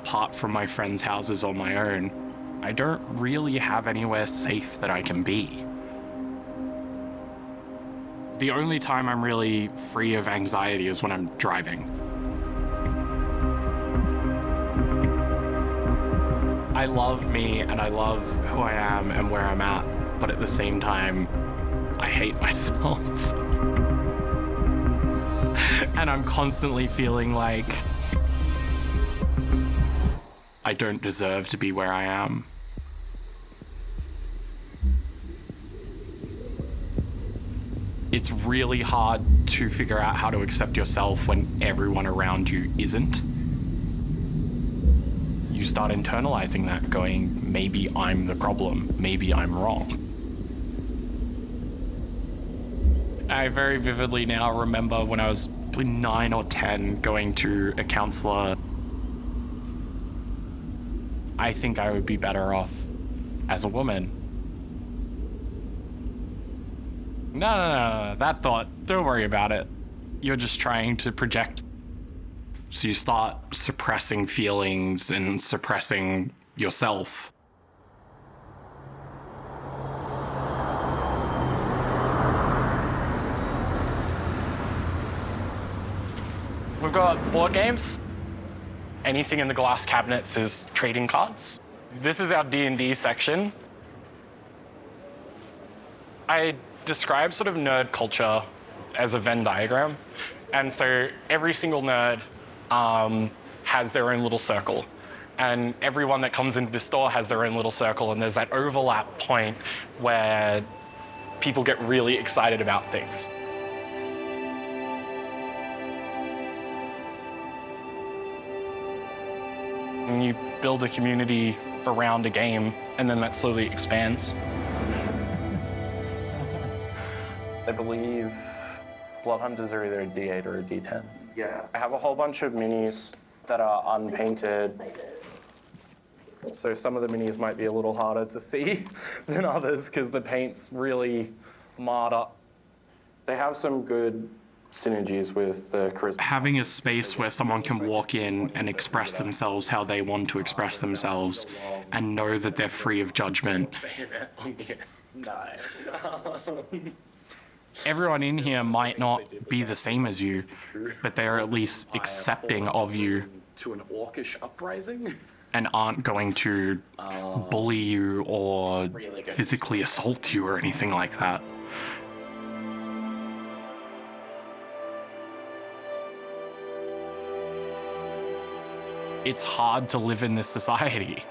apart from my friends' houses on my own, I don't really have anywhere safe that I can be. The only time I'm really free of anxiety is when I'm driving. I love me and I love who I am and where I'm at, but at the same time, I hate myself. And I'm constantly feeling like I don't deserve to be where I am. It's really hard to figure out how to accept yourself when everyone around you isn't. You start internalizing that, going, maybe I'm the problem, maybe I'm wrong. I very vividly now remember when I was 9 or 10 going to a counselor. I think I would be better off as a woman. No, that thought, don't worry about it. You're just trying to project. So you start suppressing feelings and suppressing yourself. We've got board games. Anything in the glass cabinets is trading cards. This is our D&D section. I describe sort of nerd culture as a Venn diagram. And so every single nerd has their own little circle. And everyone that comes into the store has their own little circle, and there's that overlap point where people get really excited about things. And you build a community around a game, and then that slowly expands. I believe Bloodhunters are either a D8 or a D10. Yeah. I have a whole bunch of minis that are unpainted. So some of the minis might be a little harder to see than others because the paint's really marred up. They have some good synergies with the charisma. Having a space where someone can walk in and express themselves how they want to express themselves and know that they're free of judgment. Everyone in here might not be the same as you, but they're at least accepting of you To an orcish uprising? and aren't going to bully you or physically assault you or anything like that. It's hard to live in this society.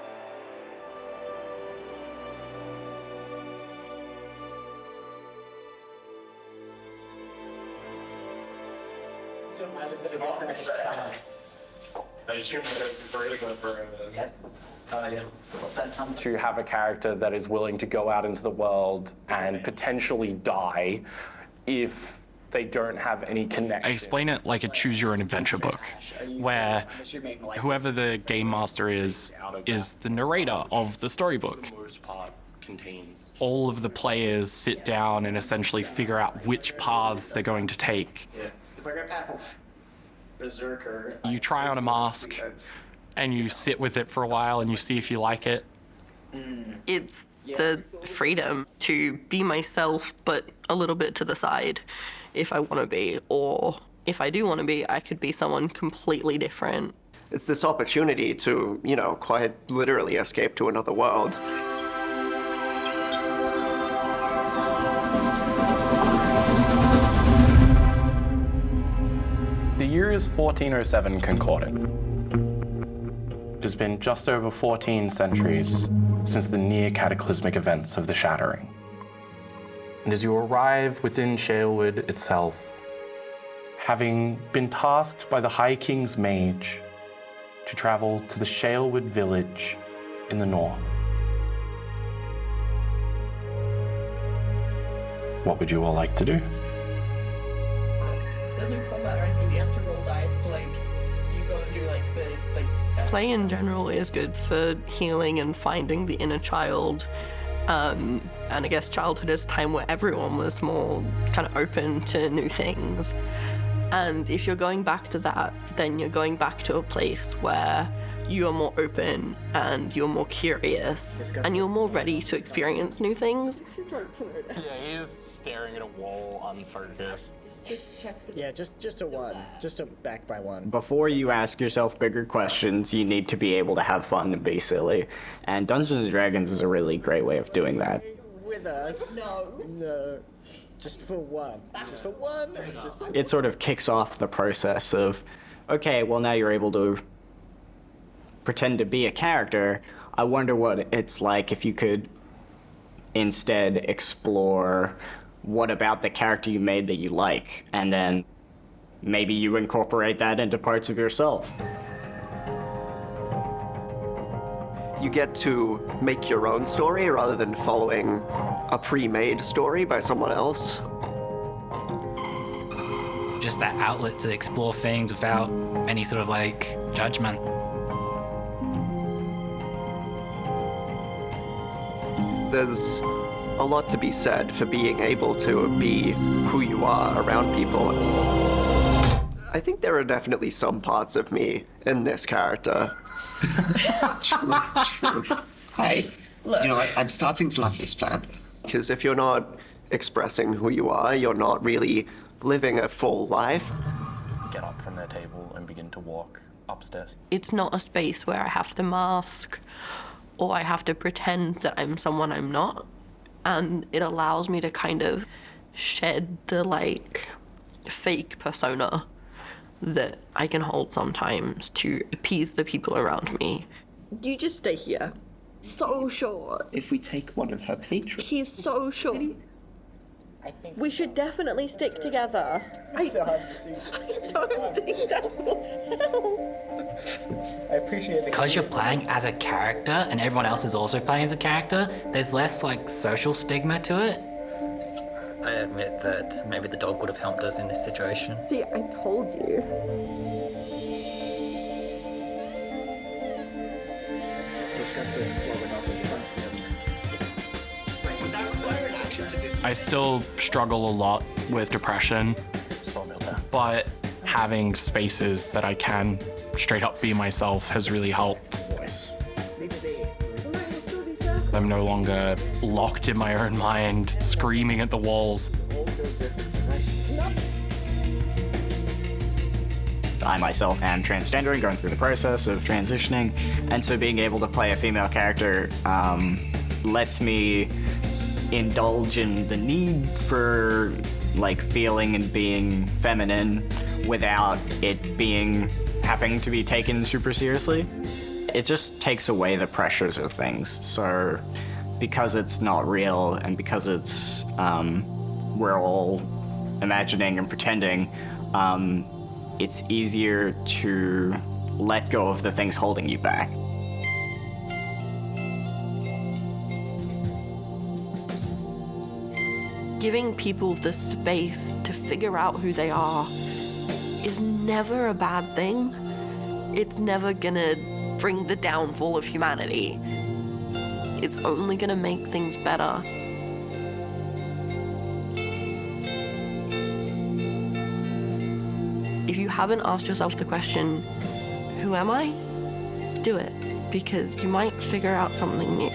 To have a character that is willing to go out into the world and potentially die if they don't have any connection. I explain it like a choose your own adventure book, where whoever the game master is the narrator of the storybook. All of the players sit down and essentially figure out which paths they're going to take. You try on a mask and you sit with it for a while and you see if you like it. It's the freedom to be myself, but a little bit to the side if I want to be, or if I do want to be, I could be someone completely different. It's this opportunity to, quite literally escape to another world. The year is 1407 Concordant. It has been just over 14 centuries since the near-cataclysmic events of the Shattering. And as you arrive within Shalewood itself, having been tasked by the High King's mage to travel to the Shalewood village in the north, what would you all like to do? Doesn't combat or anything, you have to roll dice, you go and do play in general is good for healing and finding the inner child. And I guess childhood is a time where everyone was more kind of open to new things. And if you're going back to that, then you're going back to a place where you're more open and you're more curious and you're more ready to experience new things. Yeah, he's staring at a wall, unfocused. Yeah, just a 1. Just a back by 1. Before you ask yourself bigger questions, you need to be able to have fun and be silly. And Dungeons & Dragons is a really great way of doing that. With us? No. Just for 1. Just for 1. Just for... It sort of kicks off the process of, okay, well now you're able to pretend to be a character. I wonder what it's like if you could instead explore what about the character you made that you like, and then maybe you incorporate that into parts of yourself. You get to make your own story rather than following a pre-made story by someone else. Just that outlet to explore things without any sort of like judgment. There's a lot to be said for being able to be who you are around people. I think there are definitely some parts of me in this character. Hey, look. You know, I'm starting to like this plan. Because if you're not expressing who you are, you're not really living a full life. Get up from their table and begin to walk upstairs. It's not a space where I have to mask or I have to pretend that I'm someone I'm not. And it allows me to kind of shed the, like, fake persona that I can hold sometimes to appease the people around me. You just stay here. So short. If we take one of her patrons... He's so short. We should definitely stick together. I don't think that will help. I appreciate it. Because you're playing as a character and everyone else is also playing as a character, there's less like social stigma to it. I admit that maybe the dog would have helped us in this situation. See, I told you. Discuss this before we're not in front of him. I still struggle a lot with depression, but having spaces that I can straight up be myself has really helped. I'm no longer locked in my own mind, screaming at the walls. I myself am transgender and going through the process of transitioning, and so being able to play a female character lets me indulge in the need for like feeling and being feminine without it having to be taken super seriously. It just takes away the pressures of things. So because it's not real and because it's we're all imagining and pretending, it's easier to let go of the things holding you back. Giving people the space to figure out who they are is never a bad thing. It's never gonna bring the downfall of humanity. It's only gonna make things better. If you haven't asked yourself the question, who am I? Do it, because you might figure out something new.